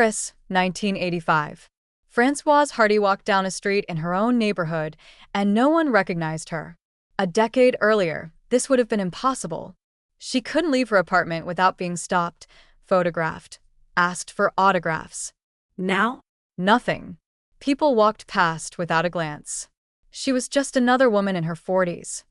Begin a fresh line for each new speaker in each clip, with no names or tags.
Paris, 1985. Françoise Hardy walked down a street in her own neighborhood, and no one recognized her. A decade earlier, this would have been impossible. She couldn't leave her apartment without being stopped, photographed, asked for autographs.
Now?
Nothing. People walked past without a glance. She was just another woman in her 40s.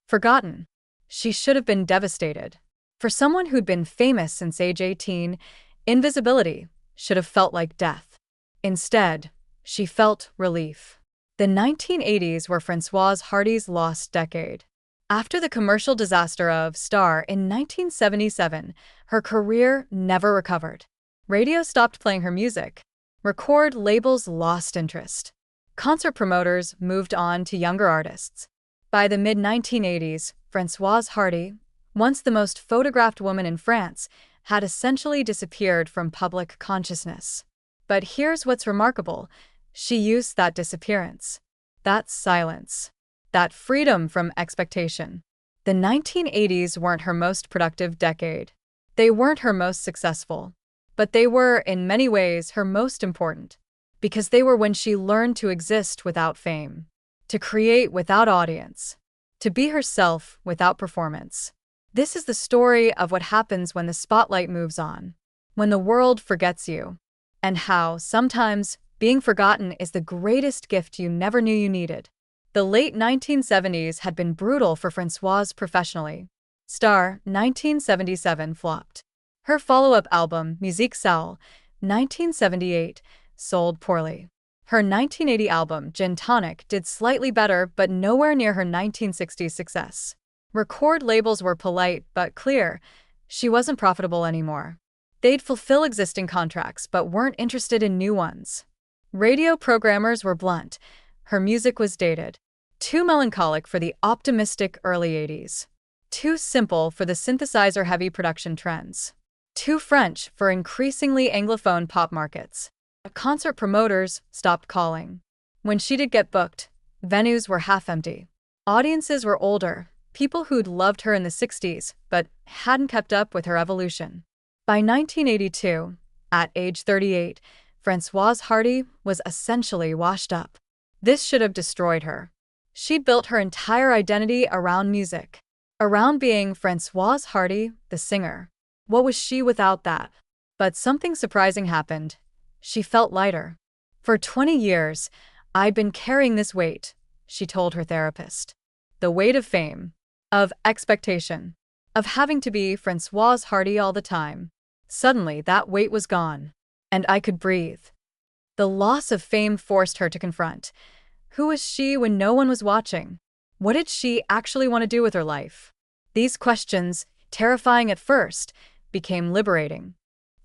Forgotten. She should have been devastated. For someone who'd been famous since age 18, invisibility should have felt like death. Instead, she felt relief. The 1980s were Françoise Hardy's lost decade. After the commercial disaster of Star in 1977, her career never recovered. Radio stopped playing her music. Record labels lost interest. Concert promoters moved on to younger artists. By the mid-1980s, Françoise Hardy, once the most photographed woman in France, had essentially disappeared from public consciousness. But here's what's remarkable. She used that disappearance, that silence, that freedom from expectation. The 1980s weren't her most productive decade. They weren't her most successful. But they were, in many ways, her most important. Because they were when she learned to exist without fame, to create without audience, to be herself without performance. This is the story of what happens when the spotlight moves on, when the world forgets you, and how, sometimes, being forgotten is the greatest gift you never knew you needed. The late 1970s had been brutal for Françoise professionally. Star, 1977, flopped. Her follow-up album, Musique Soul, 1978, sold poorly. Her 1980 album, Tonic, did slightly better but nowhere near her 1960s success. Record labels were polite but clear. She wasn't profitable anymore. They'd fulfill existing contracts but weren't interested in new ones. Radio programmers were blunt. Her music was dated. Too melancholic for the optimistic early 80s. Too simple for the synthesizer-heavy production trends. Too French for increasingly Anglophone pop markets. Concert promoters stopped calling. When she did get booked, venues were half empty. Audiences were older, people who'd loved her in the 60s but hadn't kept up with her evolution. By 1982, at age 38, Françoise Hardy was essentially washed up. This should have destroyed her. She'd built her entire identity around music, around being Françoise Hardy, the singer. What was she without that? But something surprising happened. She felt lighter. For 20 years, I'd been carrying this weight, she told her therapist. The weight of fame, of expectation, of having to be Françoise Hardy all the time. Suddenly, that weight was gone, and I could breathe. The loss of fame forced her to confront. Who was she when no one was watching? What did she actually want to do with her life? These questions, terrifying at first, became liberating.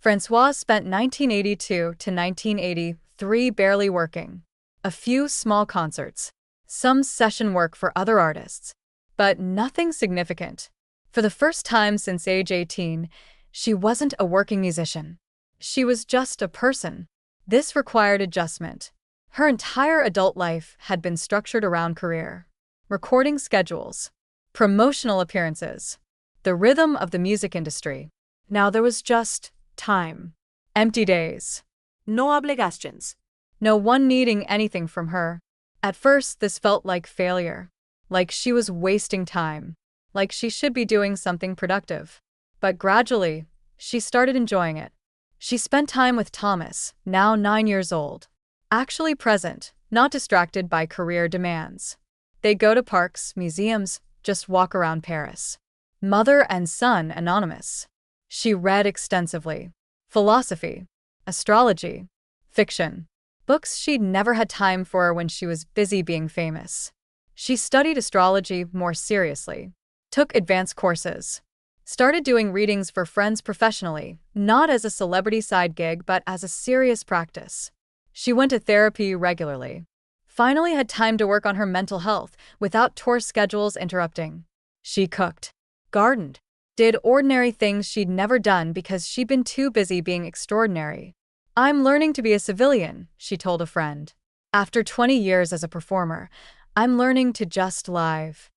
Françoise spent 1982 to 1983 barely working. A few small concerts, some session work for other artists, but nothing significant. For the first time since age 18, she wasn't a working musician. She was just a person. This required adjustment. Her entire adult life had been structured around career, recording schedules, promotional appearances, the rhythm of the music industry. Now there was just time. Empty days.
No obligations.
No one needing anything from her. At first, this felt like failure. Like she was wasting time. Like she should be doing something productive. But gradually, she started enjoying it. She spent time with Thomas, now 9 years old. Actually present, not distracted by career demands. They go to parks, museums, just walk around Paris. Mother and son anonymous. She read extensively. Philosophy, astrology, fiction. Books she'd never had time for when she was busy being famous. She studied astrology more seriously. Took advanced courses. Started doing readings for friends professionally, not as a celebrity side gig but as a serious practice. She went to therapy regularly. Finally had time to work on her mental health without tour schedules interrupting. She cooked, gardened, did ordinary things she'd never done because she'd been too busy being extraordinary. I'm learning to be a civilian, she told a friend. After 20 years as a performer, I'm learning to just live.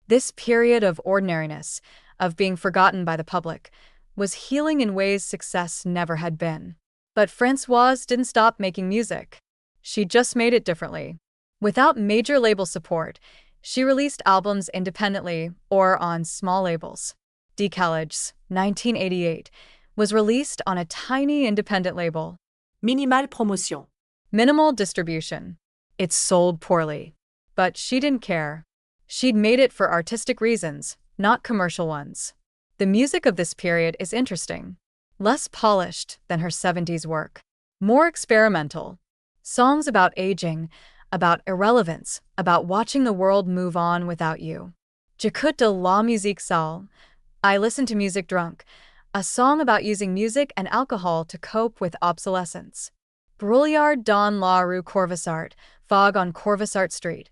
This period of ordinariness, of being forgotten by the public, was healing in ways success never had been. But Françoise didn't stop making music. She just made it differently. Without major label support, she released albums independently or on small labels. Décalages, 1988, was released on a tiny independent label.
Minimal promotion.
Minimal distribution. It sold poorly. But she didn't care. She'd made it for artistic reasons, not commercial ones. The music of this period is interesting. Less polished than her 70s work. More experimental. Songs about aging, about irrelevance, about watching the world move on without you. J'écoute de la musique sale. I listen to music drunk. A song about using music and alcohol to cope with obsolescence. Brouillard dans la rue Corvisart, fog on Corvisart Street.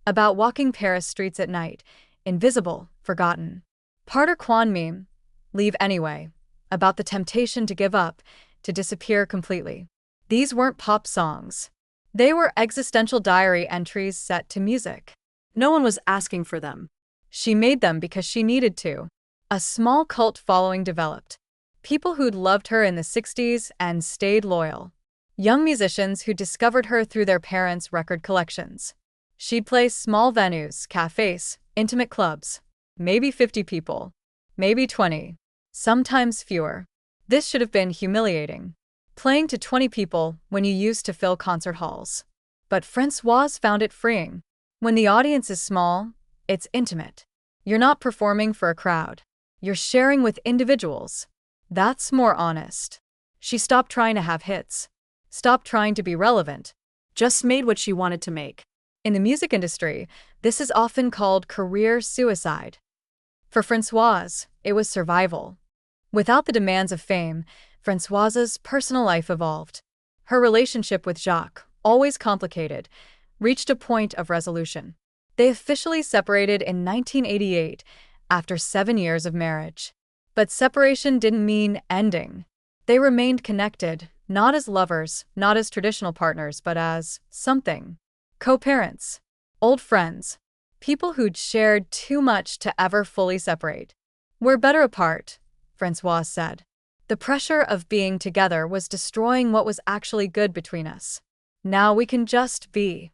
About walking Paris streets at night, invisible, forgotten. Parter quan meme, leave anyway. About the temptation to give up, to disappear completely. These weren't pop songs. They were existential diary entries set to music.
No one was asking for them.
She made them because she needed to. A small cult following developed. People who'd loved her in the 60s and stayed loyal. Young musicians who discovered her through their parents' record collections. She'd play small venues, cafes, intimate clubs. Maybe 50 people. Maybe 20. Sometimes fewer. This should have been humiliating. Playing to 20 people when you used to fill concert halls. But Françoise found it freeing. When the audience is small, it's intimate. You're not performing for a crowd. You're sharing with individuals. That's more honest. She stopped trying to have hits. Stopped trying to be relevant.
Just made what she wanted to make.
In the music industry, this is often called career suicide. For Françoise, it was survival. Without the demands of fame, Françoise's personal life evolved. Her relationship with Jacques, always complicated, reached a point of resolution. They officially separated in 1988 after 7 years of marriage. But separation didn't mean ending. They remained connected, not as lovers, not as traditional partners, but as something. Co-parents, old friends, people who'd shared too much to ever fully separate. We're better apart, Françoise said. The pressure of being together was destroying what was actually good between us. Now we can just be.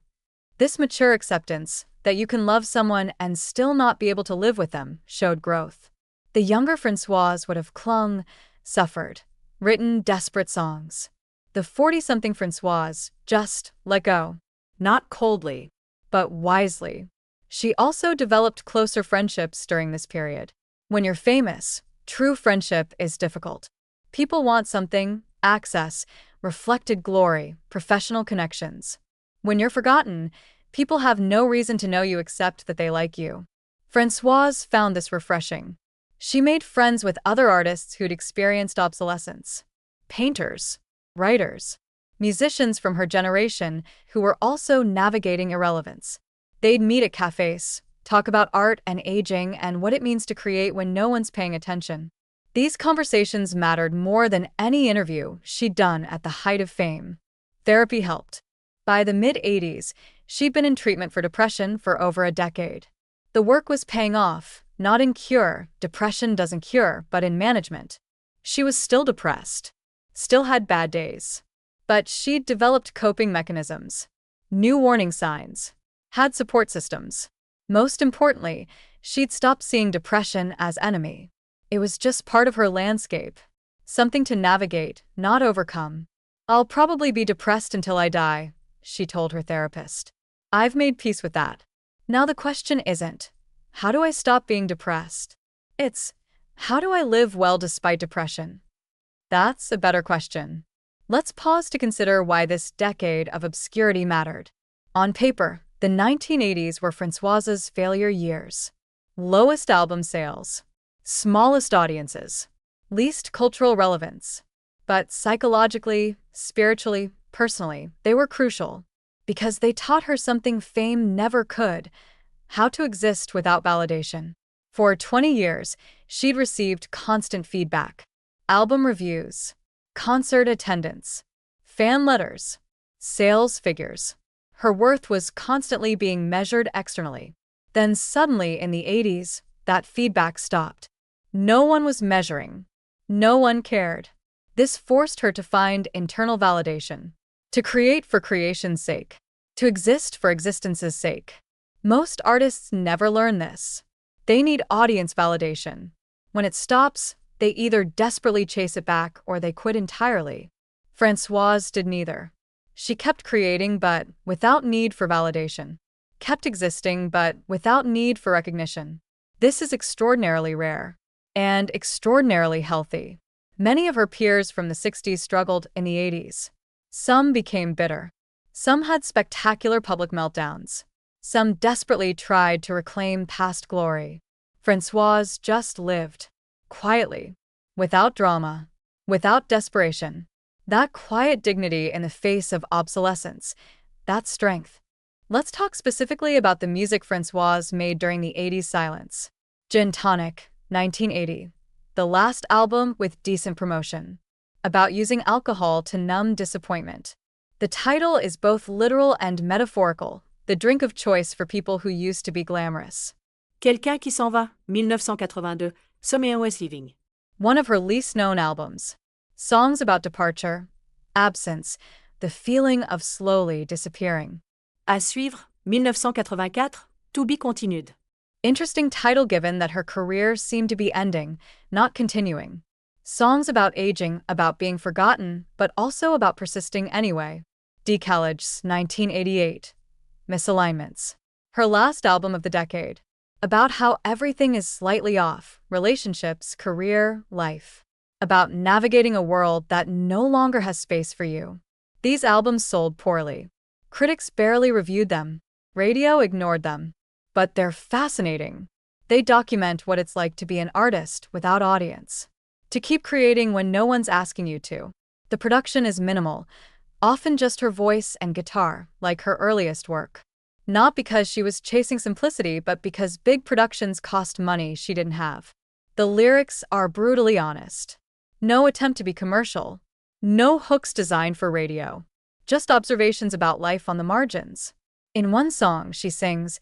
This mature acceptance, that you can love someone and still not be able to live with them, showed growth. The younger Françoise would have clung, suffered, written desperate songs. The 40-something Françoise just let go. Not coldly, but wisely. She also developed closer friendships during this period. When you're famous, true friendship is difficult. People want something, access, reflected glory, professional connections. When you're forgotten, people have no reason to know you except that they like you. Françoise found this refreshing. She made friends with other artists who'd experienced obsolescence. Painters, writers, musicians from her generation who were also navigating irrelevance. They'd meet at cafes, talk about art and aging and what it means to create when no one's paying attention. These conversations mattered more than any interview she'd done at the height of fame. Therapy helped. By the mid-80s, she'd been in treatment for depression for over a decade. The work was paying off, not in cure, depression doesn't cure, but in management. She was still depressed, still had bad days. But she'd developed coping mechanisms, new warning signs, had support systems. Most importantly, she'd stopped seeing depression as enemy. It was just part of her landscape, something to navigate, not overcome. I'll probably be depressed until I die, she told her therapist. I've made peace with that. Now the question isn't, how do I stop being depressed? It's, how do I live well despite depression? That's a better question. Let's pause to consider why this decade of obscurity mattered. On paper, the 1980s were Françoise's failure years. Lowest album sales, smallest audiences, least cultural relevance. But psychologically, spiritually, personally, they were crucial. Because they taught her something fame never could, how to exist without validation. For 20 years, she'd received constant feedback. Album reviews, concert attendance, fan letters, sales figures. Her worth was constantly being measured externally. Then suddenly in the 80s, that feedback stopped. No one was measuring. No one cared. This forced her to find internal validation, to create for creation's sake, to exist for existence's sake. Most artists never learn this. They need audience validation. When it stops, they either desperately chase it back or they quit entirely. Françoise did neither. She kept creating but without need for validation, kept existing but without need for recognition. This is extraordinarily rare and extraordinarily healthy. Many of her peers from the 60s struggled in the 80s. Some became bitter. Some had spectacular public meltdowns. Some desperately tried to reclaim past glory. Françoise just lived, quietly, without drama, without desperation. That quiet dignity in the face of obsolescence, that strength. Let's talk specifically about the music Françoise made during the 80s silence. Tonic, 1980. The last album with decent promotion. About using alcohol to numb disappointment. The title is both literal and metaphorical, the drink of choice for people who used to be glamorous.
Quelqu'un qui s'en va, 1982, Sommeil Living.
One of her least known albums. Songs about departure, absence, the feeling of slowly disappearing.
À suivre, 1984, To be continued.
Interesting title given that her career seemed to be ending, not continuing. Songs about aging, about being forgotten, but also about persisting anyway. Décalages, 1988. Misalignments. Her last album of the decade. About how everything is slightly off, relationships, career, life. About navigating a world that no longer has space for you. These albums sold poorly. Critics barely reviewed them. Radio ignored them. But they're fascinating. They document what it's like to be an artist without audience. To keep creating when no one's asking you to. The production is minimal, often just her voice and guitar, like her earliest work. Not because she was chasing simplicity, but because big productions cost money she didn't have. The lyrics are brutally honest. No attempt to be commercial. No hooks designed for radio. Just observations about life on the margins. In one song, she sings,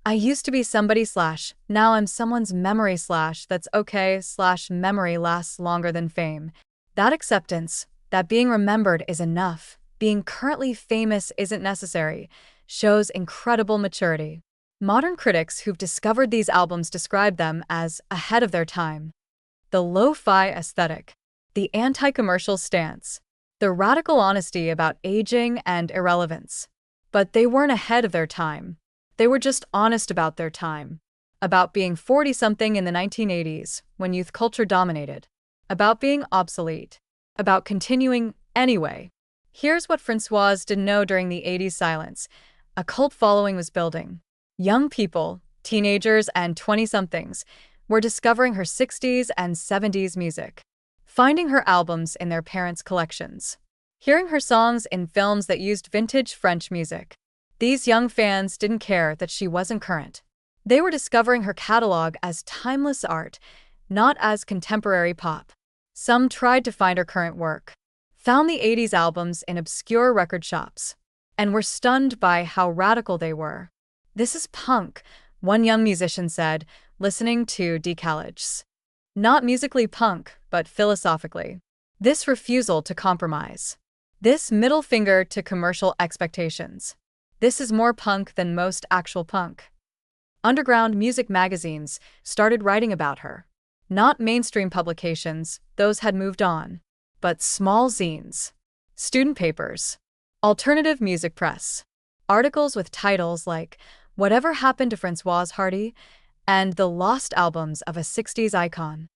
I used to be somebody / now I'm someone's memory / that's okay / memory lasts longer than fame. That acceptance, that being remembered is enough, being currently famous isn't necessary, shows incredible maturity. Modern critics who've discovered these albums describe them as ahead of their time. The lo-fi aesthetic, the anti-commercial stance, the radical honesty about aging and irrelevance. But they weren't ahead of their time. They were just honest about their time. About being 40-something in the 1980s, when youth culture dominated. About being obsolete. About continuing anyway. Here's what Françoise didn't know during the 80s silence. A cult following was building. Young people, teenagers and 20-somethings, were discovering her 60s and 70s music. Finding her albums in their parents' collections. Hearing her songs in films that used vintage French music. These young fans didn't care that she wasn't current. They were discovering her catalog as timeless art, not as contemporary pop. Some tried to find her current work, found the 80s albums in obscure record shops, and were stunned by how radical they were. This is punk, one young musician said, listening to Décalages. Not musically punk, but philosophically. This refusal to compromise. This middle finger to commercial expectations. This is more punk than most actual punk. Underground music magazines started writing about her. Not mainstream publications, those had moved on, but small zines, student papers, alternative music press, articles with titles like Whatever Happened to Françoise Hardy and The Lost Albums of a 60s Icon.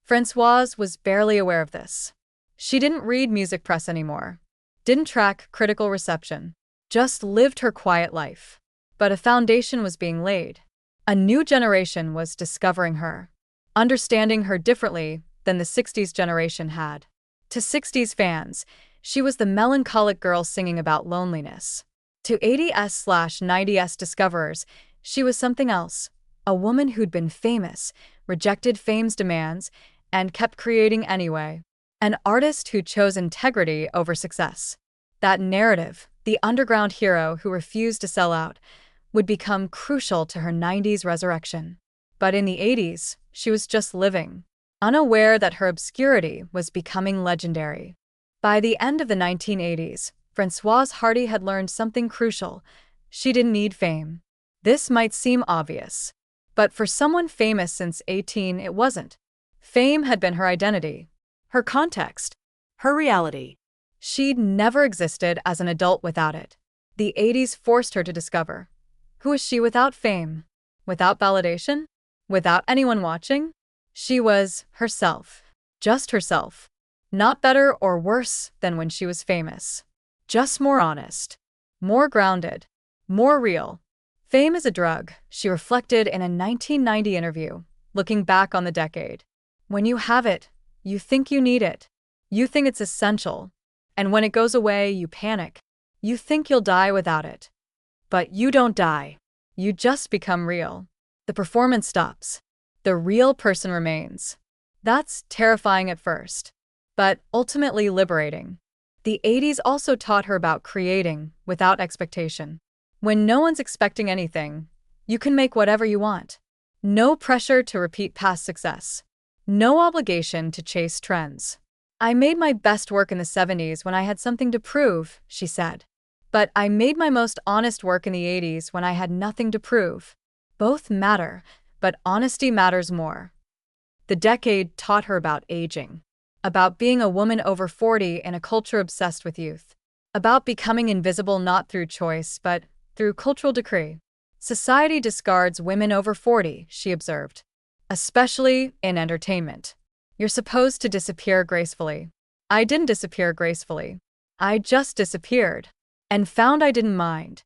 Françoise was barely aware of this. She didn't read music press anymore, didn't track critical reception, just lived her quiet life. But a foundation was being laid. A new generation was discovering her, understanding her differently than the 60s generation had. To 60s fans, she was the melancholic girl singing about loneliness. To 80s/90s discoverers, she was something else, a woman who'd been famous, rejected fame's demands, and kept creating anyway. An artist who chose integrity over success. That narrative, the underground hero who refused to sell out, would become crucial to her 90s resurrection. But in the 80s, she was just living. unaware that her obscurity was becoming legendary. By the end of the 1980s, Françoise Hardy had learned something crucial. She didn't need fame. This might seem obvious, but for someone famous since 18, it wasn't. Fame had been her identity, her context,
Her reality.
she'd never existed as an adult without it. The 80s forced her to discover. Who was she without fame? Without validation? Without anyone watching? She was herself. Just herself. Not better or worse than when she was famous. Just more honest. More grounded. More real. Fame is a drug, she reflected in a 1990 interview, looking back on the decade. When you have it, you think you need it. You think it's essential. And when it goes away, you panic. You think you'll die without it. But you don't die. You just become real. The performance stops. The real person remains. That's terrifying at first, but ultimately liberating. The 80s also taught her about creating without expectation. When no one's expecting anything, you can make whatever you want. No pressure to repeat past success. No obligation to chase trends. I made my best work in the 70s when I had something to prove, she said. But I made my most honest work in the 80s when I had nothing to prove. Both matter, but honesty matters more. The decade taught her about aging, about being a woman over 40 in a culture obsessed with youth, about becoming invisible not through choice but through cultural decree. Society discards women over 40, she observed, especially in entertainment. You're supposed to disappear gracefully. I didn't disappear gracefully. I just disappeared. And found I didn't mind.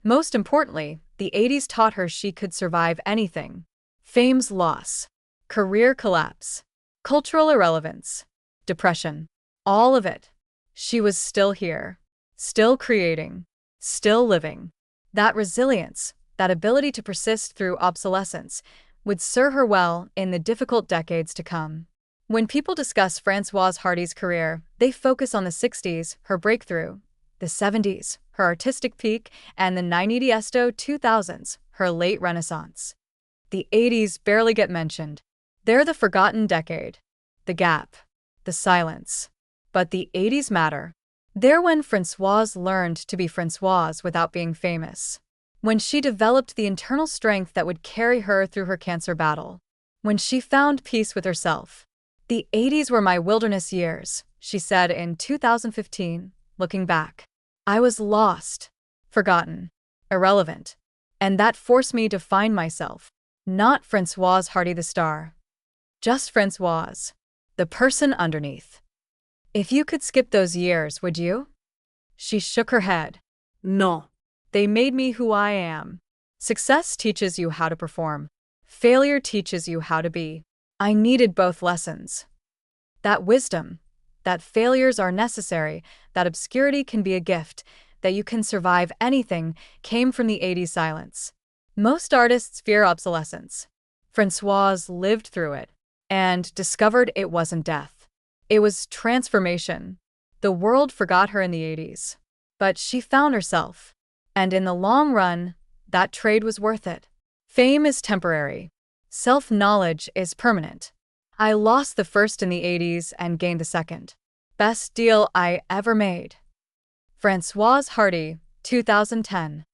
Most importantly, the 80s taught her she could survive anything. Fame's loss, career collapse, cultural irrelevance, depression. All of it. She was still here, still creating, still living. That resilience, that ability to persist through obsolescence, would serve her well in the difficult decades to come. When people discuss Françoise Hardy's career, they focus on the 60s, her breakthrough, the 70s, her artistic peak, and the 90s to 2000s, her late renaissance. The 80s barely get mentioned. They're the forgotten decade, the gap, the silence. But the 80s matter. They're when Françoise learned to be Françoise without being famous. When she developed the internal strength that would carry her through her cancer battle. When she found peace with herself. The 80s were my wilderness years, she said in 2015, looking back. I was lost, forgotten, irrelevant. And that forced me to find myself. Not Françoise Hardy the star. Just Françoise, the person underneath. If you could skip those years, would you? She shook her head.
No.
They made me who I am. Success teaches you how to perform. Failure teaches you how to be. I needed both lessons. That wisdom, that failures are necessary, that obscurity can be a gift, that you can survive anything, came from the 80s silence. Most artists fear obsolescence. Françoise lived through it and discovered it wasn't death. It was transformation. The world forgot her in the 80s. But she found herself. And in the long run, that trade was worth it. Fame is temporary. Self-knowledge is permanent. I lost the first in the 80s and gained the second. Best deal I ever made. Françoise Hardy, 2010.